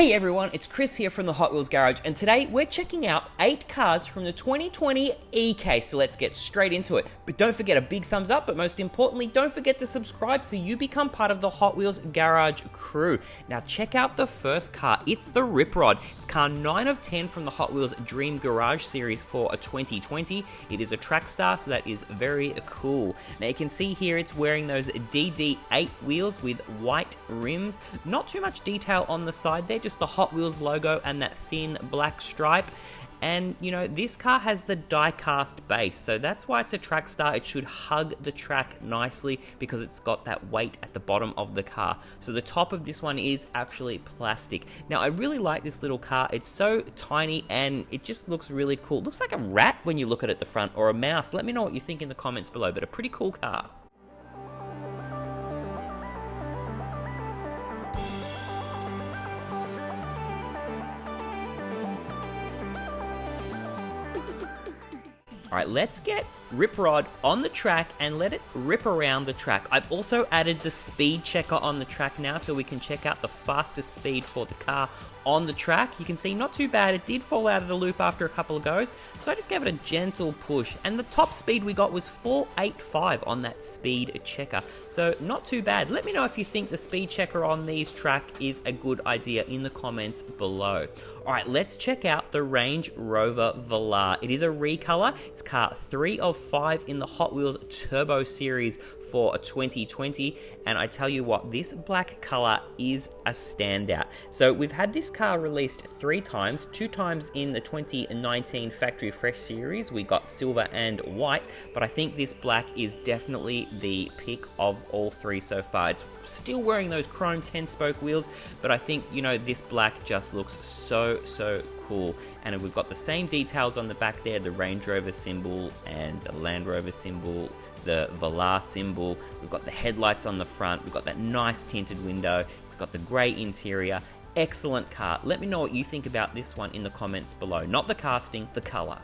Hey everyone, it's Chris here from the Hot Wheels Garage, and today we're checking out 8 cars from the 2020 EK, so let's get straight into it. But don't forget a big thumbs up, but most importantly, don't forget to subscribe so you become part of the Hot Wheels Garage crew. Now check out the first car, it's the Rip Rod. It's car 9 of 10 from the Hot Wheels Dream Garage series for a 2020. It is a track star, so that is very cool. Now you can see here it's wearing those DD8 wheels with white rims. Not too much detail on the side there, just the Hot Wheels logo and that thin black stripe. And you know, this car has the die-cast base, so that's why it's a track star. It should hug the track nicely because it's got that weight at the bottom of the car. So the top of this one is actually plastic. Now I really like this little car. It's so tiny and it just looks really cool. It looks like a rat when you look at it at the front, or a mouse. Let me know what you think in the comments below, but a pretty cool car. Alright, let's get Rip Rod on the track and let it rip around the track. I've also added the speed checker on the track now so we can check out the fastest speed for the car on the track. You can see not too bad. It did fall out of the loop after a couple of goes, so I just gave it a gentle push. And the top speed we got was 485 on that speed checker, so not too bad. Let me know if you think the speed checker on these track is a good idea in the comments below. Alright, let's check out the Range Rover Valor. It is a recolor. It's car 3 of 5 in the Hot Wheels Turbo series for a 2020, and I tell you what, this black color is a standout. So we've had this car released 3 times, 2 times in the 2019 Factory Fresh series. We got silver and white, but I think this black is definitely the pick of all 3 so far. It's still wearing those chrome 10-spoke wheels, but I think, you know, this black just looks so cool. And we've got the same details on the back there, the Range Rover symbol and the Land Rover symbol, the Valor symbol. We've got the headlights on the front. We've got that nice tinted window. It's got the grey interior. Excellent car. Let me know what you think about this one in the comments below. Not the casting, the color.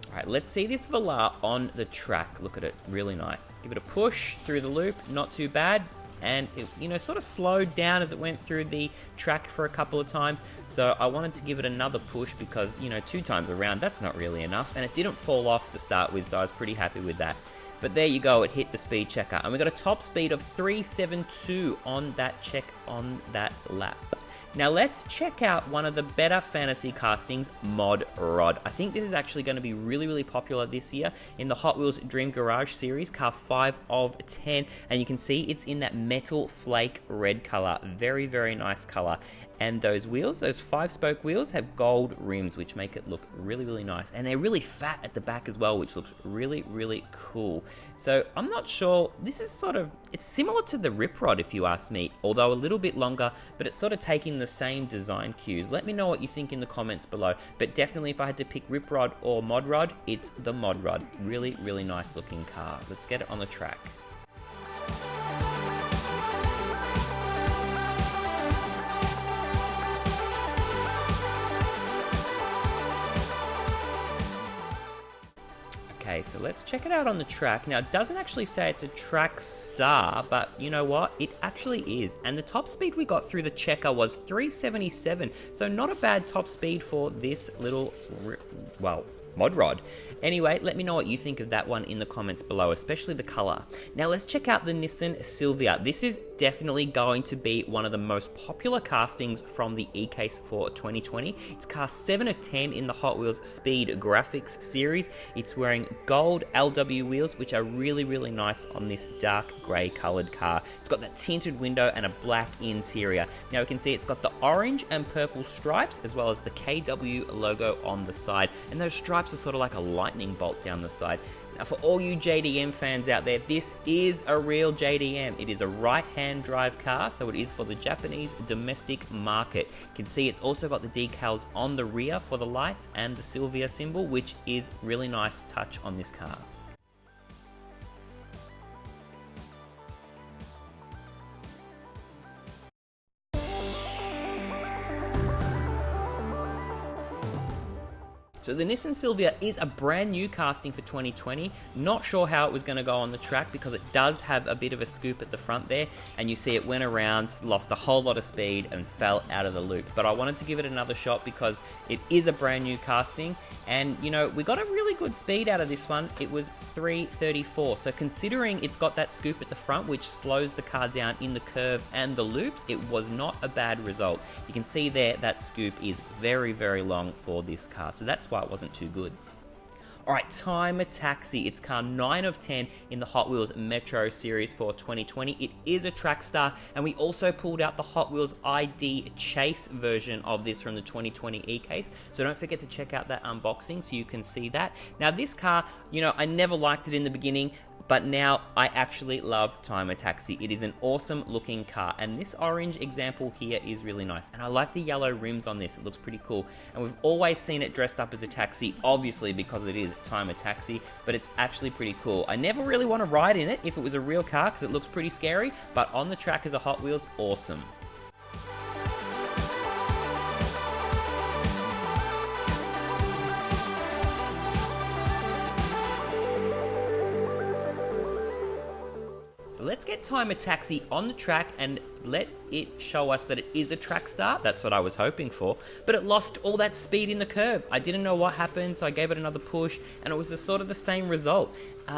Alright, let's see this Valor on the track. Look at it, really nice. Give it a push through the loop, not too bad. And it, you know, sort of slowed down as it went through the track for a couple of times. So I wanted to give it another push because, you know, 2 times around, that's not really enough. And it didn't fall off to start with, so I was pretty happy with that. But there you go, it hit the speed checker. And we got a top speed of 372 on that check on that lap. Now let's check out one of the better fantasy castings, Mod Rod. I think this is actually going to be really popular this year in the Hot Wheels Dream Garage series, car 5 of 10. And you can see it's in that metal flake red color. Very nice color. And those wheels, those 5-spoke wheels, have gold rims, which make it look really nice. And they're really fat at the back as well, which looks really cool. So I'm not sure, this is sort of, it's similar to the Rip Rod if you ask me, although a little bit longer, but it's sort of taking the same design cues. Let me know what you think in the comments below, but definitely if I had to pick Rip Rod or Mod Rod, it's the Mod Rod. Really nice looking car. Let's get it on the track. Okay, so let's check it out on the track. Now, it doesn't actually say it's a track star, but you know what? It actually is. And the top speed we got through the checker was 377, so not a bad top speed for this little, well, Mod Rod. Anyway, let me know what you think of that one in the comments below, especially the color. Now let's check out the Nissen Silvia. This is definitely going to be one of the most popular castings from the E-Case for 2020. It's car 7 of 10 in the Hot Wheels Speed Graphics series. It's wearing gold LW wheels, which are really nice on this dark grey colored car. It's got that tinted window and a black interior. Now we can see it's got the orange and purple stripes, as well as the KW logo on the side. And those stripes are sort of like a lightning bolt down the side. Now for all you JDM fans out there, this is a real JDM. It is a right-hand drive car, so it is for the Japanese domestic market. You can see it's also got the decals on the rear for the lights and the Silvia symbol, which is really nice touch on this car. So the Nissen Silvia is a brand new casting for 2020. Not sure how it was going to go on the track because it does have a bit of a scoop at the front there, and you see it went around, lost a whole lot of speed and fell out of the loop. But I wanted to give it another shot because it is a brand new casting, and you know, we got a really good speed out of this one. It was 334, so considering it's got that scoop at the front which slows the car down in the curve and the loops, it was not a bad result. You can see there that scoop is very, very long for this car, so that's why it wasn't too good. Alright, Time a Taxi. It's car 9 of 10 in the Hot Wheels Metro Series for 2020. It is a track star, and we also pulled out the Hot Wheels ID Chase version of this from the 2020 e-case, so don't forget to check out that unboxing so you can see that. Now this car, you know, I never liked it in the beginning, but now I actually love Time a Taxi. It is an awesome looking car, and this orange example here is really nice, and I like the yellow rims on this. It looks pretty cool, and we've always seen it dressed up as a taxi, obviously because it is Time a Taxi, but it's actually pretty cool. I never really want to ride in it if it was a real car because it looks pretty scary, but on the track as a Hot Wheels, awesome. Let's get Time a Taxi on the track and let it show us that it is a track star. That's what I was hoping for, but it lost all that speed in the curve. I didn't know what happened, so I gave it another push, and it was sort of the same result.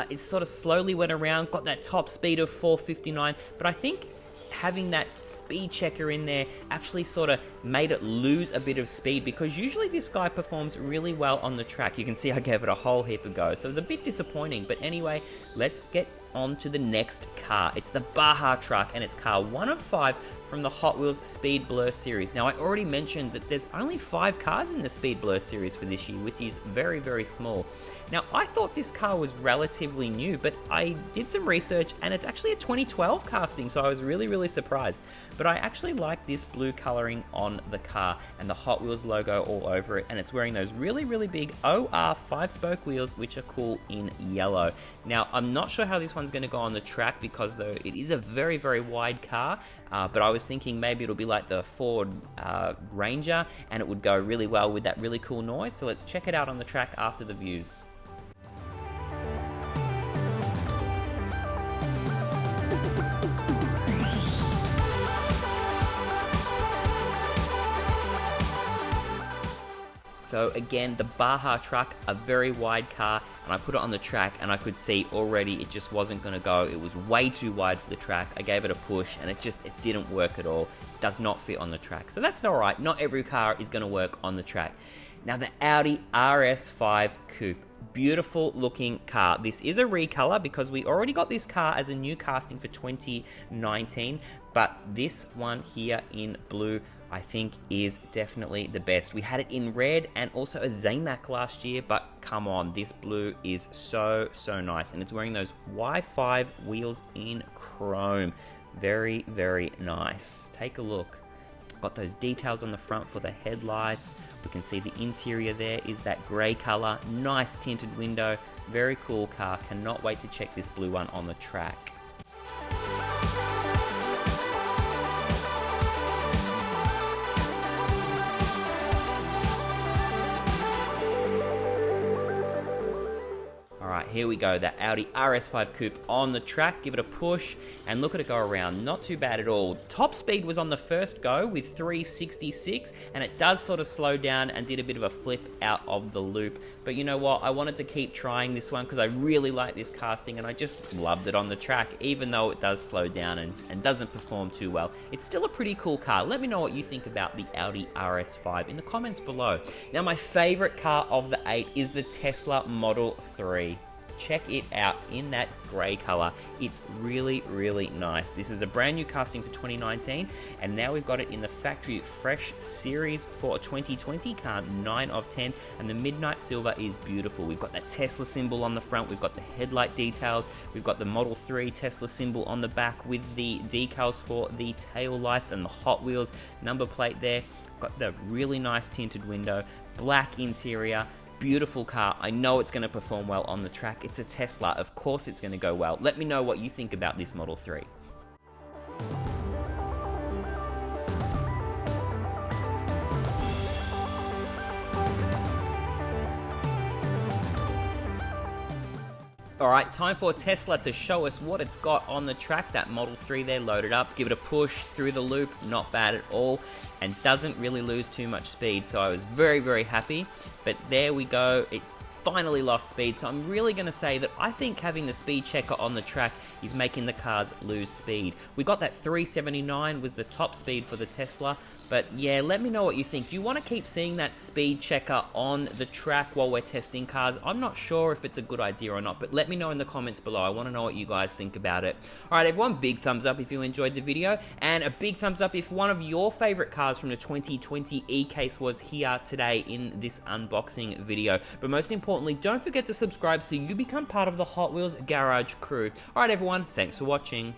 It sort of slowly went around, got that top speed of 459, but I think having that speed checker in there actually sort of made it lose a bit of speed, because usually this guy performs really well on the track. You can see I gave it a whole heap of go, so it was a bit disappointing. But anyway, let's get on to the next car. It's the Baja Truck, and it's car 1 of 5 from the Hot Wheels Speed Blur series. Now I already mentioned that there's only 5 cars in the Speed Blur series for this year, which is very, very small. Now, I thought this car was relatively new, but I did some research and it's actually a 2012 casting, so I was really, really surprised. But I actually like this blue coloring on the car and the Hot Wheels logo all over it, and it's wearing those really, really big OR 5-spoke wheels, which are cool in yellow. Now, I'm not sure how this one's going to go on the track because though it is a very, very wide car, but I was thinking maybe it'll be like the Ford Ranger and it would go really well with that really cool noise. So let's check it out on the track after the views. So again, the Baja Truck, a very wide car, and I put it on the track and I could see already it just wasn't going to go. It was way too wide for the track. I gave it a push and it didn't work at all. It does not fit on the track. So that's alright. Not every car is going to work on the track. Now the Audi RS5 Coupe. Beautiful looking car. This is a recolor because we already got this car as a new casting for 2019, but this one here in blue I think is definitely the best. We had it in red and also a Zamac last year, but come on, this blue is so nice, and it's wearing those Y5 wheels in chrome. Very, very nice. Take a look. Got those details on the front for the headlights. We can see the interior there is that grey colour. Nice tinted window. Very cool car. Cannot wait to check this blue one on the track. Alright, here we go, that Audi RS5 Coupe on the track. Give it a push and look at it go around. Not too bad at all. Top speed was on the first go with 366, and it does sort of slow down and did a bit of a flip out of the loop. But you know what, I wanted to keep trying this one because I really like this casting and I just loved it on the track, even though it does slow down and doesn't perform too well. It's still a pretty cool car. Let me know what you think about the Audi RS5 in the comments below. Now my favorite car of the 8 is the Tesla Model 3. Check it out in that grey colour. It's really, really nice. This is a brand new casting for 2019, and now we've got it in the factory fresh series for a 2020 car, 9 of 10, and the midnight silver is beautiful. We've got that Tesla symbol on the front, we've got the headlight details, we've got the Model 3 Tesla symbol on the back with the decals for the tail lights and the Hot Wheels number plate there. Got the really nice tinted window, black interior. Beautiful car. I know it's going to perform well on the track. It's a Tesla. Of course it's going to go well. Let me know what you think about this Model 3. Alright, time for Tesla to show us what it's got on the track. That Model 3 there loaded up. Give it a push through the loop, not bad at all, and doesn't really lose too much speed, so I was very, very happy. But there we go, it finally lost speed, so I'm really going to say that I think having the speed checker on the track is making the cars lose speed. We got that 379 was the top speed for the Tesla, but yeah, let me know what you think. Do you want to keep seeing that speed checker on the track while we're testing cars? I'm not sure if it's a good idea or not, but let me know in the comments below. I want to know what you guys think about it. Alright everyone, big thumbs up if you enjoyed the video, and a big thumbs up if one of your favorite cars from the 2020 E-Case was here today in this unboxing video. But most importantly, don't forget to subscribe so you become part of the Hot Wheels Garage crew. Alright everyone, thanks for watching.